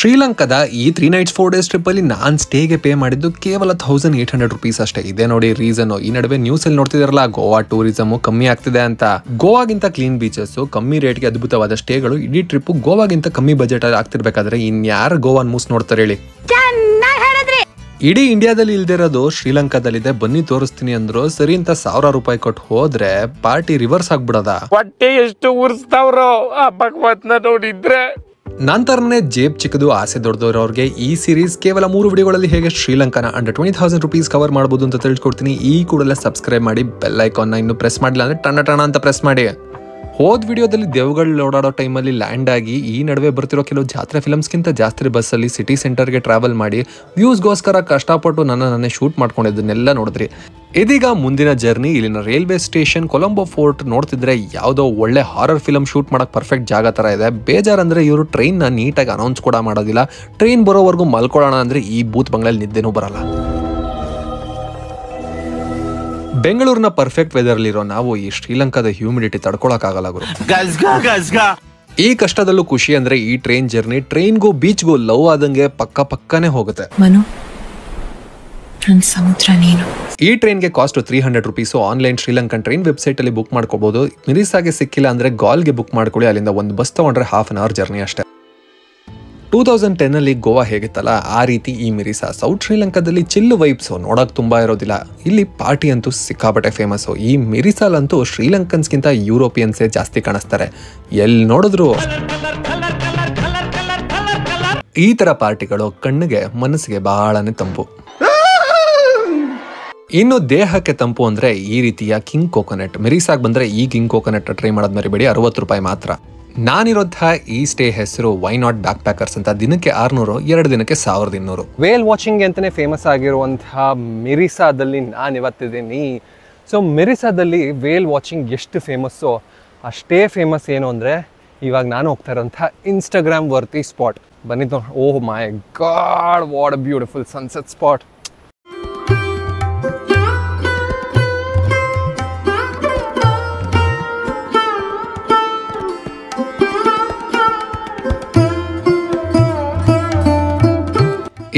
ಶ್ರೀಲಂಕಾದ ಈ 3 nights 4 days trip ಅಲ್ಲಿ ನಾನು ಸ್ಟೇಗೆ ಪೇ ಮಾಡಿದ್ದು ಕೇವಲ 1800 ರೂಪೀಸ್ ಅಷ್ಟೇ. ಇದೆ ನೋಡಿ ರೀಸನ್. ಈ ನಡುವೆ ನ್ಯೂಸ್ ಅಲ್ಲಿ ನೋಡ್ತಿದಾರಲ್ಲ, ಗೋವಾ ಟೂರಿಸಮ್ ಕಮ್ಮಿ ಆಗ್ತಿದೆ ಅಂತ. ಗೋವಾಗಿಂತ ಕ್ಲೀನ್ ಬೀಚಸ್, ಕಮ್ಮಿ ರೇಟ್ಗೆ ಅದ್ಭುತವಾದ ಸ್ಟೇಗಳು, ಇಡೀ ಟ್ರಿಪ್ ಗೋವಾಗಿಂತ ಕಮ್ಮಿ ಬಜೆಟ್ ಅಲ್ಲಿ ಆಗ್ತಿರ್ಬೇಕಾದ್ರೆ ಇನ್ಯಾರು ಗೋವಾನ್ ಮೂಸ್ ನೋಡ್ತಾರೆ ಹೇಳಿ. ಇಡೀ ಇಂಡಿಯಾದಲ್ಲಿ ಇಲ್ದಿರೋದು ಶ್ರೀಲಂಕಾದಲ್ಲಿದೆ, ಬನ್ನಿ ತೋರಿಸ್ತೀನಿ ಅಂದ್ರು. ಸರಿ ಅಂತ 1000 ರೂಪಾಯಿ ಕೊಟ್ಟು ಹೋದ್ರೆ ಪಾರ್ಟಿ ರಿವರ್ಸ್ ಆಗ್ಬಿಡದ. ಹೊಟ್ಟೆ ಎಷ್ಟು ಉರ್ಸ್ತಾವ್ರೋ ಆ ಭಗವತ್ನ ನೋಡಿದ್ರೆ. ನಂತರನೇ ಜೇಬ್ ಚಿಕ್ಕದು ಆಸೆ ದೊಡ್ಡದವ್ರವ್ರಿಗೆ ಈ ಸೀರೀಸ್ ಕೇವಲ 3 ವಿಡಿಯೋಗಳಲ್ಲಿ ಹೇಗೆ ಶ್ರೀಲಂಕಾನ ಅಂಡರ್ 20,000 ರೂಪೀಸ್ ಕವರ್ ಮಾಡಬಹುದು ಅಂತ ತಿಳಿಸ್ಕೊಡ್ತೀನಿ. ಈ ಕೂಡಲೇ ಸಬ್ಸ್ಕ್ರೈಬ್ ಮಾಡಿ, ಬೆಲ್ ಐಕಾನ್ ಇನ್ನು ಪ್ರೆಸ್ ಮಾಡಿಲ್ಲ ಅಂದ್ರೆ ಟಣ ಅಂತ ಪ್ರೆಸ್ ಮಾಡಿ. ಹೋದ್ ವಿಡಿಯೋದಲ್ಲಿ ದೇವಗಳು ಓಡಾಡೋ ಟೈಮಲ್ಲಿ ಲ್ಯಾಂಡ್ ಆಗಿ ಈ ನಡುವೆ ಬರ್ತಿರೋ ಕೆಲವು ಜಾತ್ರೆ ಫಿಲಮ್ಸ್ಗಿಂತ ಜಾಸ್ತಿ ಬಸ್ಸಲ್ಲಿ ಸಿಟಿ ಸೆಂಟರ್ಗೆ ಟ್ರಾವೆಲ್ ಮಾಡಿ ವ್ಯೂಸ್ಗೋಸ್ಕರ ಕಷ್ಟಪಟ್ಟು ನನ್ನೇ ಶೂಟ್ ಮಾಡ್ಕೊಂಡಿದ್ದನ್ನೆಲ್ಲ ನೋಡಿದ್ರಿ. ಇದೀಗ ಮುಂದಿನ ಜರ್ನಿ ಇಲ್ಲಿನ ರೈಲ್ವೆ ಸ್ಟೇಷನ್ ಕೊಲಂಬೋ ಫೋರ್ಟ್ ನೋಡ್ತಿದ್ರೆ ಯಾವುದೋ ಒಳ್ಳೆ ಹಾರರ್ ಫಿಲಮ್ ಶೂಟ್ ಮಾಡಕ್ ಪರ್ಫೆಕ್ಟ್ ಜಾಗ ತರ ಇದೆ. ಬೇಜಾರಂದ್ರೆ ಇವರು ಟ್ರೈನ್ನ ನೀಟಾಗಿ ಅನೌನ್ಸ್ ಕೂಡ ಮಾಡೋದಿಲ್ಲ. ಟ್ರೈನ್ ಬರೋವರೆಗೂ ಮಲ್ಕೊಳ್ಳೋಣ ಅಂದ್ರೆ ಈ ಬೂತ್ ಬಂಗ್ಲಲ್ಲಿ ನಿದ್ದೆನೂ ಬರಲ್ಲ. ಬೆಂಗಳೂರಿನ ಪರ್ಫೆಕ್ಟ್ ವೆದರ್ ಇರೋ ನಾವು ಈ ಶ್ರೀಲಂಕಾದ ಹ್ಯೂಮಿಡಿಟಿ ತಡ್ಕೊಳಕ್ಕಾಗಲ್ಲ ಗುರು. ಈ ಕಷ್ಟದಲ್ಲೂ ಖುಷಿ ಅಂದ್ರೆ ಈ ಟ್ರೈನ್ ಜರ್ನಿ ಟ್ರೈನ್ಗೂ ಬೀಚ್ಗೂ ಲವ್ ಆದಂಗೆ ಪಕ್ಕನೆ ಹೋಗುತ್ತೆ. ಈ ಟ್ರೈನ್ಗೆ cost 300 rupees. Online Sri Lankan train website ಅಲ್ಲಿ ಬುಕ್ ಮಾಡ್ಕೋಬಹುದು. ಮಿರಿಸಾಗೆ ಸಿಕ್ಕಿಲ್ಲ ಅಂದ್ರೆ ಗಾಲ್ಗೆ ಬುಕ್ ಮಾಡ್ಕೊಳ್ಳಿ. ಅಲ್ಲಿಂದ ಒಂದು ಬಸ್ ತಗೊಂಡ್ರೆ ½ an hour ಜರ್ನಿ ಅಷ್ಟೇ. 2010 ಅಲ್ಲಿ ಗೋವಾ ಹೇಗಿತ್ತಲ್ಲ ಆ ರೀತಿ ಈ ಮಿರಿಸಾ. ಸೌತ್ ಶ್ರೀಲಂಕಾದಲ್ಲಿ ಚಿಲ್ಲು ವೈಬ್ಸ್ ನೋಡಕ್ ತುಂಬಾ ಇರೋದಿಲ್ಲ. ಇಲ್ಲಿ ಪಾರ್ಟಿ ಅಂತೂ ಸಿಕ್ಕಾಪಟ್ಟೆ ಫೇಮಸ್. ಈ ಮಿರಿಸಾಲಂತೂ ಶ್ರೀಲಂಕನ್ಸ್ಗಿಂತ ಯುರೋಪಿಯನ್ಸೇ ಜಾಸ್ತಿ ಕಾಣಿಸ್ತಾರೆ. ಎಲ್ಲಿ ನೋಡಿದ್ರು ಈ ತರ ಪಾರ್ಟಿಗಳು ಕಣ್ಣಿಗೆ ಮನಸ್ಸಿಗೆ ಬಹಳನೇ ತಂಪು. ಇನ್ನು ದೇಹಕ್ಕೆ ತಂಪು ಅಂದ್ರೆ ಈ ರೀತಿಯ ಕಿಂಗ್ ಕೋಕೋನಟ್. ಮಿರಿಸಾಗ್ ಬಂದ್ರೆ ಈ ಕಿಂಗ್ ಕೋಕೋನಟ್ ಟ್ರೈ ಮಾಡೋದ್ ಮರಿಬೇಡಿ, 60 ರೂಪಾಯಿ ಮಾತ್ರ. ನಾನಿರೋಂತಹ ಈ ಸ್ಟೇ ಹೆಸರು ವೈ ನಾಟ್ ಬ್ಯಾಕ್ ಪ್ಯಾಕರ್ಸ್ ಅಂತ. ದಿನಕ್ಕೆ 600, 2 ದಿನಕ್ಕೆ 1200. ವೇಲ್ ವಾಚಿಂಗ್ ಅಂತಾನೆ ಫೇಮಸ್ ಆಗಿರುವಂತಹ ಮಿರಿಸಾದಲ್ಲಿ ನಾನು ಇವತ್ತಿದ್ದೀನಿ. ಸೊ ಮಿರಿಸಾದಲ್ಲಿ ವೇಲ್ ವಾಚಿಂಗ್ ಎಷ್ಟು ಫೇಮಸ್ಸು ಅಷ್ಟೇ ಫೇಮಸ್ ಏನು ಅಂದರೆ ಇವಾಗ ನಾನು ಹೋಗ್ತಾ ಇರೋಂಥ ಇನ್ಸ್ಟಾಗ್ರಾಮ್ ವರ್ತಿ ಸ್ಪಾಟ್. ಬನ್ನಿದ್ದು. Oh my god, what a beautiful sunset spot.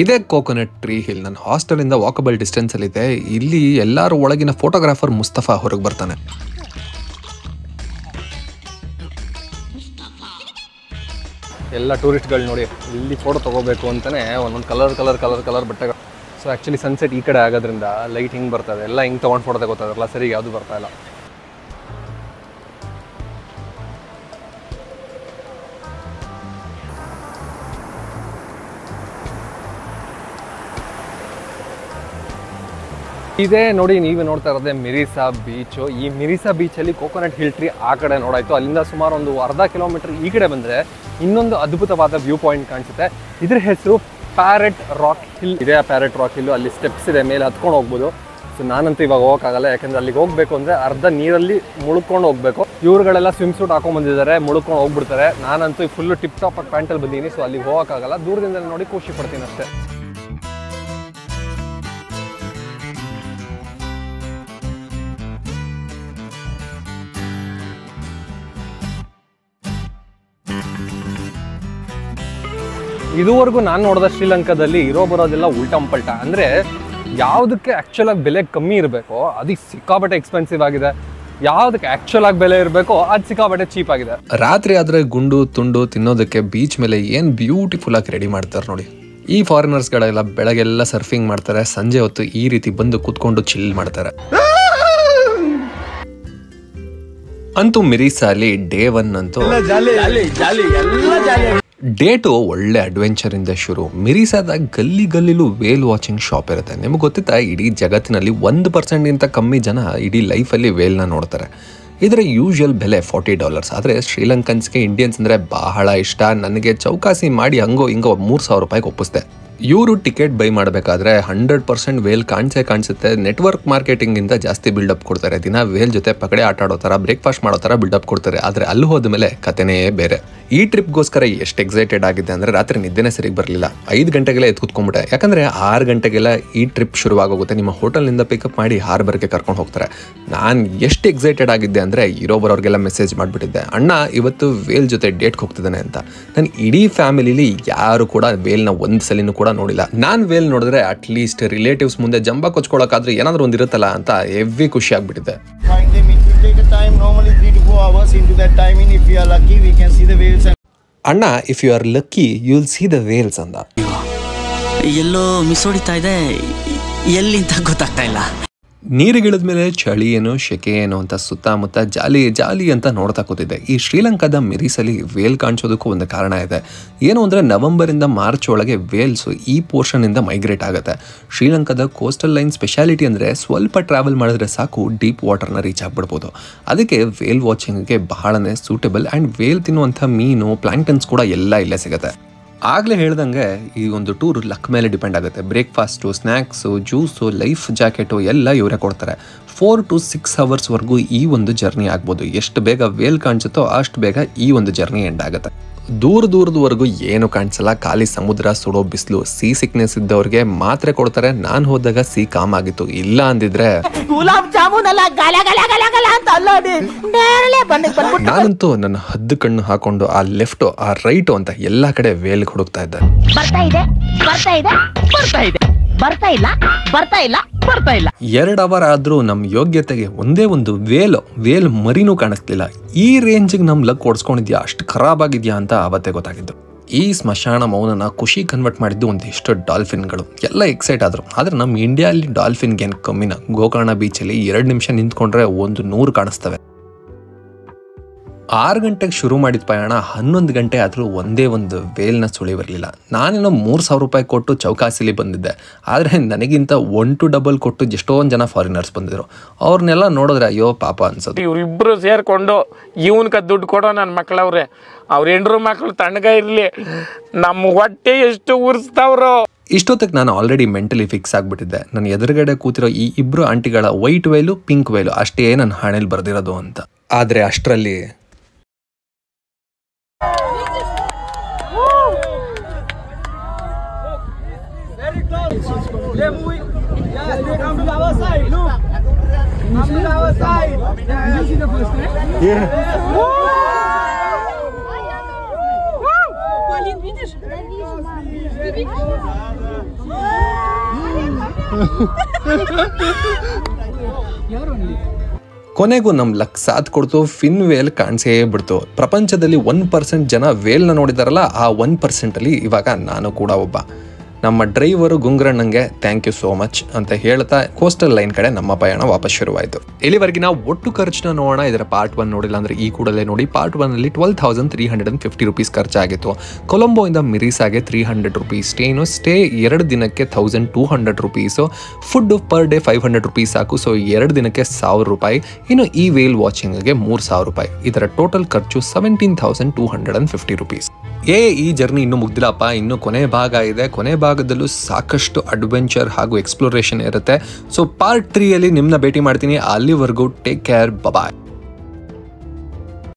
ಇದೇ ಕೋಕೋನಟ್ ಟ್ರೀ ಹಿಲ್. ನನ್ನ ಹಾಸ್ಟೆಲಿಂದ ವಾಕಬಲ್ ಡಿಸ್ಟೆನ್ಸ್ ಅಲ್ಲಿ ಇದೆ. ಇಲ್ಲಿ ಎಲ್ಲರೂ ಒಳಗಿನ ಫೋಟೋಗ್ರಾಫರ್ ಮುಸ್ತಫಾ ಹೊರಗೆ ಬರ್ತಾನೆ. ಎಲ್ಲ ಟೂರಿಸ್ಟ್ಗಳು ನೋಡಿ ಇಲ್ಲಿ ಫೋಟೋ ತಗೋಬೇಕು ಅಂತಾನೆ ಒಂದೊಂದು ಕಲರ್ ಬಟ್ಟೆಗಳು. ಸೊ ಆ್ಯಕ್ಚುಲಿ ಸನ್ಸೆಟ್ ಈ ಕಡೆ ಆಗೋದ್ರಿಂದ ಲೈಟ್ ಹಿಂಗೆ ಬರ್ತದೆ, ಎಲ್ಲ ಹಿಂಗೆ ತೊಗೊಂಡು ಫೋಟೋ ತಗೋತಾರಲ್ಲ, ಸರಿ ಯಾವುದು ಬರ್ತಾ ಇಲ್ಲ. ಇದೇ ನೋಡಿ, ನೀವೇ ನೋಡ್ತಾ ಇರೋದೇ ಮಿರಿಸಾ ಬೀಚು. ಈ ಮಿರಿಸಾ ಬೀಚಲ್ಲಿ ಕೋಕೋನಟ್ ಹಿಲ್ ಟ್ರೀ ಆ ಕಡೆ ನೋಡಾಯ್ತು. ಅಲ್ಲಿಂದ ಸುಮಾರು ಒಂದು ಅರ್ಧ ಕಿಲೋಮೀಟರ್ ಈ ಕಡೆ ಬಂದರೆ ಇನ್ನೊಂದು ಅದ್ಭುತವಾದ ವ್ಯೂ ಪಾಯಿಂಟ್ ಕಾಣಿಸುತ್ತೆ. ಇದ್ರ ಹೆಸರು ಪ್ಯಾರೆಟ್ ರಾಕ್ ಹಿಲ್ ಇದೆ. ಪ್ಯಾರೆಟ್ ರಾಕ್ ಹಿಲ್ಲು ಅಲ್ಲಿ ಸ್ಟೆಪ್ಸ್ ಇದೆ, ಮೇಲೆ ಹತ್ಕೊಂಡು ಹೋಗ್ಬೋದು. ಸೊ ನಾನಂತೂ ಇವಾಗ ಹೋಗೋಕ್ಕಾಗಲ್ಲ, ಯಾಕಂದರೆ ಅಲ್ಲಿಗೆ ಹೋಗಬೇಕು ಅಂದರೆ ಅರ್ಧ ನೀರಲ್ಲಿ ಮುಳುಕೊಂಡು ಹೋಗಬೇಕು. ಇವ್ರುಗಳೆಲ್ಲ ಸ್ವಿಮ್ ಸೂಟ್ ಹಾಕೊಂಡ್ಬಂದಿದ್ದಾರೆ, ಮುಳುಕೊಂಡು ಹೋಗ್ಬಿಡ್ತಾರೆ. ನಾನಂತೂ ಫುಲ್ಲು ಟಿಪ್ ಟಾಪ್ ಆಗಿ ಪ್ಯಾಂಟಲ್ಲಿ ಬಂದೀನಿ. ಸೊ ಅಲ್ಲಿಗೆ ಹೋಗೋಕ್ಕಾಗಲ್ಲ, ದೂರದಿಂದ ನೋಡಿ ಖುಷಿ ಪಡ್ತೀನಿ ಅಷ್ಟೇ. ಇದುವರೆಗೂ ನಾನು ನೋಡಿದ ಶ್ರೀಲಂಕಾದಲ್ಲಿ ಬರೋದೆಲ್ಲ ಉಲ್ಟಂಪಲ್ಟ. ಅಂದರೆ ಯಾವುದಕ್ಕೆ ಆ್ಯಕ್ಚುಲ್ ಆಗಿ ಬೆಲೆ ಕಮ್ಮಿ ಇರಬೇಕೋ ಅದು ಸಿಕ್ಕಾಪಟ್ಟೆ ಎಕ್ಸ್ಪೆನ್ಸಿವ್ ಆಗಿದೆ, ಯಾವುದಕ್ಕೆ ಆ್ಯಕ್ಚುಲ್ ಆಗಿ ಬೆಲೆ ಇರಬೇಕೋ ಅದು ಸಿಕ್ಕಾಪಟ್ಟೆ ಚೀಪ್ ಆಗಿದೆ. ರಾತ್ರಿ ಆದರೆ ಗುಂಡು ತುಂಡು ತಿನ್ನೋದಕ್ಕೆ ಬೀಚ್ ಮೇಲೆ ಏನು ಬ್ಯೂಟಿಫುಲ್ ಆಗಿ ರೆಡಿ ಮಾಡ್ತಾರೆ ನೋಡಿ. ಈ ಫಾರಿನರ್ಸ್ಗಳೆಲ್ಲ ಬೆಳಗ್ಗೆಲ್ಲ ಸರ್ಫಿಂಗ್ ಮಾಡ್ತಾರೆ, ಸಂಜೆ ಹೊತ್ತು ಈ ರೀತಿ ಬಂದು ಕೂತ್ಕೊಂಡು ಚಿಲ್ ಮಾಡ್ತಾರೆ. ಅಂತೂ ಮಿರಿಸಾಲಿ ಡೇ 1 ಅಂತೂ ಡೇ 2 ಒಳ್ಳೆ ಅಡ್ವೆಂಚರ್ ಇಂದ ಶುರು. ಮಿರಿಸಾದ ಗಲ್ಲಿಲೂ ವೇಲ್ ವಾಚಿಂಗ್ ಶಾಪ್ ಇರುತ್ತೆ. ನಿಮ್ಗೆ ಗೊತ್ತಿತ್ತಾ, ಇಡೀ ಜಗತ್ತಿನಲ್ಲಿ 1% ಕಮ್ಮಿ ಜನ ಇಡೀ ಲೈಫಲ್ಲಿ ವೇಲ್ನ ನೋಡ್ತಾರೆ. ಇದರ ಯೂಶುವಲ್ ಬೆಲೆ $40. ಆದರೆ ಶ್ರೀಲಂಕನ್ಸ್ಗೆ ಇಂಡಿಯನ್ಸ್ ಅಂದರೆ ಬಹಳ ಇಷ್ಟ. ನನಗೆ ಚೌಕಾಸಿ ಮಾಡಿ ಹಂಗೋ ಹಿಂಗೋ 3000 ರೂಪಾಯಿಗೆ ಒಪ್ಪಿಸ್ದೆ. ಇವರು ಟಿಕೆಟ್ ಬೈ ಮಾಡಬೇಕಾದ್ರೆ 100% ವೇಲ್ ಕಾಣಿಸುತ್ತೆ. ನೆಟ್ವರ್ಕ್ ಮಾರ್ಕೆಟಿಂಗ್ ಇಂದ ಜಾಸ್ತಿ ಬಿಲ್ಡಪ್ ಕೊಡ್ತಾರೆ. ದಿನ ವೇಲ್ ಜೊತೆ ಪಕಡೆ ಆಟ ಆಡೋ ಥರ, ಬ್ರೇಕ್ಫಾಸ್ಟ್ ಮಾಡೋ ಥರ ಬಿಲ್ಡಪ್ ಕೊಡ್ತಾರೆ. ಆದರೆ ಅಲ್ಲಿ ಹೋದ ಮೇಲೆ ಕಥೆನೇ ಬೇರೆ. ಈ ಟ್ರಿಪ್ಗೋಸ್ಕರ ಎಷ್ಟು ಎಕ್ಸೈಟೆಡ್ ಆಗಿದ್ದೆ ಅಂದರೆ ರಾತ್ರಿ ನಿದ್ದೆನೇ ಸರಿಗೆ ಬರಲಿಲ್ಲ. 5 ಗಂಟೆಗೆಲ್ಲ ಎದ್ದು ಕೂತ್ಕೊಂಡ್ಬಿಟ್ಟೆ. ಯಾಕಂದರೆ 6 ಗಂಟೆಗೆಲ್ಲ ಈ ಟ್ರಿಪ್ ಶುರುವಾಗೋಗುತ್ತೆ. ನಿಮ್ಮ ಹೋಟೆಲ್ನಿಂದ ಪಿಕಪ್ ಮಾಡಿ ಹಾರ್ಬರ್ಗೆ ಕರ್ಕೊಂಡು ಹೋಗ್ತಾರೆ. ನಾನು ಎಷ್ಟು ಎಕ್ಸೈಟೆಡ್ ಆಗಿದ್ದೆ ಅಂದರೆ ಇರೋ ಬರೋರಿಗೆಲ್ಲ ಮೆಸೇಜ್ ಮಾಡಿಬಿಟ್ಟಿದ್ದೆ, ಅಣ್ಣ ಇವತ್ತು ವೇಲ್ ಜೊತೆ ಡೇಟ್ಗೆ ಹೋಗ್ತಿದ್ದಾನೆ ಅಂತ. ನಾನು ಇಡೀ ಫ್ಯಾಮಿಲಿಲಿ ಯಾರು ಕೂಡ ವೇಲ್ನ ಒಂದು ಸಲಿನೂ ಕೂಡ ನೋಡಿಲ್ಲ. ನಾನು ವೇಲ್ ನೋಡಿದ್ರೆ ಅಟ್ಲೀಸ್ಟ್ ರಿಲೇಟಿವ್ಸ್ ಮುಂದೆ ಜಂಬ ಕೊಚ್ಕೊಳ್ಳೋಕ್ಕಾದ್ರೂ ಏನಾದರೂ ಒಂದು ಇರುತ್ತಲ್ಲ ಅಂತ ಹೆವಿ ಖುಷಿ ಆಗ್ಬಿಟ್ಟಿದೆ. ಅಣ್ಣ, if you are lucky you will see the whales ಅಂದ. ಎಲ್ಲೋ ಮಿಸ್ ಹೊಡಿತಾ ಇದೆ, ಎಲ್ಲಿಂತ ಗೊತ್ತಾಗ್ತಾ ಇಲ್ಲ. ನೀರಿಗಿಳಿದ ಮೇಲೆ ಚಳಿ ಏನು ಶೆಕೆ ಏನು ಅಂತ ಸುತ್ತಮುತ್ತ ಜಾಲಿ ಅಂತ ನೋಡ್ತಾ ಕೂತಿದ್ದೆ. ಈ ಶ್ರೀಲಂಕಾದ ಮಿರಿಸಲ್ಲಿ ವೇಲ್ ಕಾಣಿಸೋದಕ್ಕೂ ಒಂದು ಕಾರಣ ಇದೆ. ಏನು ಅಂದರೆ ನವೆಂಬರಿಂದ ಮಾರ್ಚ್ ಒಳಗೆ ವೇಲ್ಸು ಈ ಪೋರ್ಷನ್ನಿಂದ ಮೈಗ್ರೇಟ್ ಆಗುತ್ತೆ. ಶ್ರೀಲಂಕಾದ ಕೋಸ್ಟಲ್ ಲೈನ್ ಸ್ಪೆಷಾಲಿಟಿ ಅಂದರೆ ಸ್ವಲ್ಪ ಟ್ರಾವೆಲ್ ಮಾಡಿದ್ರೆ ಸಾಕು ಡೀಪ್ ವಾಟರ್ನ ರೀಚ್ ಆಗಿಬಿಡ್ಬೋದು. ಅದಕ್ಕೆ ವೇಲ್ ವಾಚಿಂಗ್ಗೆ ಬಹಳನೇ ಸೂಟಬಲ್. ಆ್ಯಂಡ್ ವೇಲ್ ತಿನ್ನುವಂಥ ಮೀನು, ಪ್ಲಾಂಕ್ಟನ್ಸ್ ಕೂಡ ಎಲ್ಲ ಇಲ್ಲೇ ಸಿಗುತ್ತೆ. ಆಗಲೇ ಹೇಳ್ದಂಗೆ ಈ ಒಂದು ಟೂರ್ ಲಕ್ ಮೇಲೆ ಡಿಪೆಂಡ್ ಆಗುತ್ತೆ. Breakfast, snacks, juice, life jacket ಎಲ್ಲ ಇವರೇ ಕೊಡ್ತಾರೆ. 4 to 6 ಅವರ್ಸ್ವರೆಗೂ ಈ ಒಂದು ಜರ್ನಿ ಆಗ್ಬೋದು. ಎಷ್ಟು ಬೇಗ ವೇಲ್ ಕಾಣಿಸುತ್ತೋ ಅಷ್ಟು ಬೇಗ ಈ ಒಂದು ಜರ್ನಿ ಎಂಡ್ ಆಗುತ್ತೆ. ದೂರದವರೆಗೂ ಏನು ಕಾಣಿಸಲ್ಲ, ಖಾಲಿ ಸಮುದ್ರ, ಸುಡೋ ಬಿಸಿಲು. ಸಿ ಸಿಕ್ನೆಸ್ ಇದ್ದವ್ರಿಗೆ ಮಾತ್ರೆ ಕೊಡ್ತಾರೆ. ನಾನು ಹೋದಾಗ ಸಿ ಕಾಮ್ ಆಗಿತ್ತು. ಇಲ್ಲ ಅಂದಿದ್ರೆ ನಾನಂತೂ ನನ್ನ ಹದ್ದು ಕಣ್ಣು ಹಾಕೊಂಡು ಆ ಲೆಫ್ಟು ಆ ರೈಟು ಅಂತ ಎಲ್ಲಾ ಕಡೆ ವೇಲ್ ಹುಡುಕ್ತಾ ಇದ್ದೆ. ಬರ್ತಾ ಇಲ್ಲ 2 ಅವರ್ ಆದ್ರೂ ನಮ್ಮ ಯೋಗ್ಯತೆಗೆ ಒಂದೇ ಒಂದು ವೇಲ್ ಮರಿನೂ ಕಾಣಿಸ್ತಿಲ್ಲ. ಈ ರೇಂಜಿಗೆ ನಮ್ಮ ಲಕ್ ಓಡಿಸ್ಕೊಂಡಿದ್ಯಾ, ಅಷ್ಟು ಖರಾಬ್ ಆಗಿದ್ಯಾ ಅಂತ ಅವತ್ತೇ ಗೊತ್ತಾಗಿದ್ದು. ಈ ಸ್ಮಶಾನ ಮೌನನ ಖುಷಿ ಕನ್ವರ್ಟ್ ಮಾಡಿದ್ದು ಒಂದಿಷ್ಟು ಡಾಲ್ಫಿನ್ಗಳು. ಎಲ್ಲ ಎಕ್ಸೈಟ್ ಆದ್ರು. ಆದ್ರೆ ನಮ್ಮ ಇಂಡಿಯಾದಲ್ಲಿ ಡಾಲ್ಫಿನ್ಗೆ ಏನು ಕಮ್ಮಿನ. ಗೋಕರ್ಣ ಬೀಚಲ್ಲಿ 2 ನಿಮಿಷ ನಿಂತ್ಕೊಂಡ್ರೆ 100 ಕಾಣಿಸ್ತವೆ. 6 ಗಂಟೆಗೆ ಶುರು ಮಾಡಿದ ಪ್ರಯಾಣ 11 ಗಂಟೆ ಆದರೂ ಒಂದೇ ಒಂದು ವೇಲ್ನ ಸುಳಿ ಬರಲಿಲ್ಲ. ನಾನೇನೋ 3,000 ರೂಪಾಯಿ ಕೊಟ್ಟು ಚೌಕಾಸಿಲಿ ಬಂದಿದ್ದೆ. ಆದರೆ ನನಗಿಂತ 1 to double ಕೊಟ್ಟು ಎಷ್ಟೊಂದು ಜನ ಫಾರಿನರ್ಸ್ ಬಂದಿದ್ರು. ಅವ್ರನ್ನೆಲ್ಲ ನೋಡಿದ್ರೆ ಅಯ್ಯೋ ಪಾಪ ಅನ್ಸೋದು. ಇವರಿಬ್ಬರು ಸೇರ್ಕೊಂಡು ಇವನ್ಕ ದುಡ್ಡು ಕೊಡೋ ನನ್ನ ಮಕ್ಕಳವ್ರೆ. ಅವ್ರ ಹೆಂಡ್ರು ಮಕ್ಕಳು ತಣ್ಣಗ ಇರಲಿ, ನಮ್ಮ ಹೊಟ್ಟೆ ಎಷ್ಟು ಉರ್ಸ್ತಾವ್ರೋ. ಇಷ್ಟೊತ್ತಿಗೆ ನಾನು ಆಲ್ರೆಡಿ ಮೆಂಟಲಿ ಫಿಕ್ಸ್ ಆಗಿಬಿಟ್ಟಿದ್ದೆ. ನನ್ನ ಎದುರುಗಡೆ ಕೂತಿರೋ ಈ ಇಬ್ಬರು ಆಂಟಿಗಳ ವೈಟ್ ವೇಲು, ಪಿಂಕ್ ವೇಲು ಅಷ್ಟೇ ನನ್ನ ಹಣೆಯಲ್ಲಿ ಬರೆದಿರೋದು ಅಂತ. ಆದರೆ ಅಷ್ಟರಲ್ಲಿ ಕೊನೆಗೂ ನಮ್ಮ ಲಕ್ ಸಾಥ್ ಕೊಡ್ತು. ಫಿನ್ ವೇಲ್ ಕಾಣಿಸೇ ಬಿಡ್ತು. ಪ್ರಪಂಚದಲ್ಲಿ 1% ಜನ ವೇಲ್ನ ನೋಡಿದಾರಲ್ಲ, ಆ 1%ಅಲ್ಲಿ ಇವಾಗ ನಾನು ಕೂಡ ಒಬ್ಬ. ನಮ್ಮ ಡ್ರೈವರು ಗುಂಗ್ರಣ್ಣಂಗೆ ಥ್ಯಾಂಕ್ ಯು ಸೋ ಮಚ್ ಅಂತ ಹೇಳ್ತಾ ಕೋಸ್ಟಲ್ ಲೈನ್ ಕಡೆ ನಮ್ಮ ಪಯಣ ವಾಪಸ್ ಶುರುವಾಯಿತು. ಇಲ್ಲಿವರೆಗಿನ ಒಟ್ಟು ಖರ್ಚನ್ನ ನೋಡೋಣ. ಇದರ ಪಾರ್ಟ್ 1 ನೋಡಿಲ್ಲ ಅಂದರೆ ಈ ಕೂಡಲೇ ನೋಡಿ. ಪಾರ್ಟ್ 1ಅಲ್ಲಿ 12,350 ರೂಪೀಸ್ ಖರ್ಚಾಗಿತ್ತು. ಕೊಲಂಬೋಯಿಂದ ಮಿರಿಸಾಗೆ 300 ರೂಪೀಸ್ ಸ್ಟೇ 2 ದಿನಕ್ಕೆ 1,200 rupees. Food per day 500 rupees ಸಾಕು. ಸೊ 2 ದಿನಕ್ಕೆ 1,000 ರೂಪಾಯಿ. ಇನ್ನು ಈ ವೇಲ್ ವಾಚಿಂಗ್ಗೆ 3,000 ರೂಪಾಯಿ. ಇದರ ಟೋಟಲ್ ಖರ್ಚು 17,250 ರೂಪೀಸ್. ಈ ಜರ್ನಿ ಇನ್ನೂ ಮುಗ್ದಿಲ್ಲಪ್ಪ. ಇನ್ನು ಕೊನೆ ಭಾಗ ಇದೆ. ಕೊನೆ ಭಾಗದಲ್ಲೂ ಸಾಕಷ್ಟು ಅಡ್ವೆಂಚರ್ ಹಾಗೂ ಎಕ್ಸ್ಪ್ಲೋರೇಷನ್ ಇರುತ್ತೆ. ಸೊ ಪಾರ್ಟ್ 3 ಅಲ್ಲಿ ನಿಮ್ಮನ್ನ ಭೇಟಿ ಮಾಡ್ತೀನಿ. ಅಲ್ಲಿವರೆಗೂ ಟೇಕ್ ಕೇರ್, ಬಾಯ್.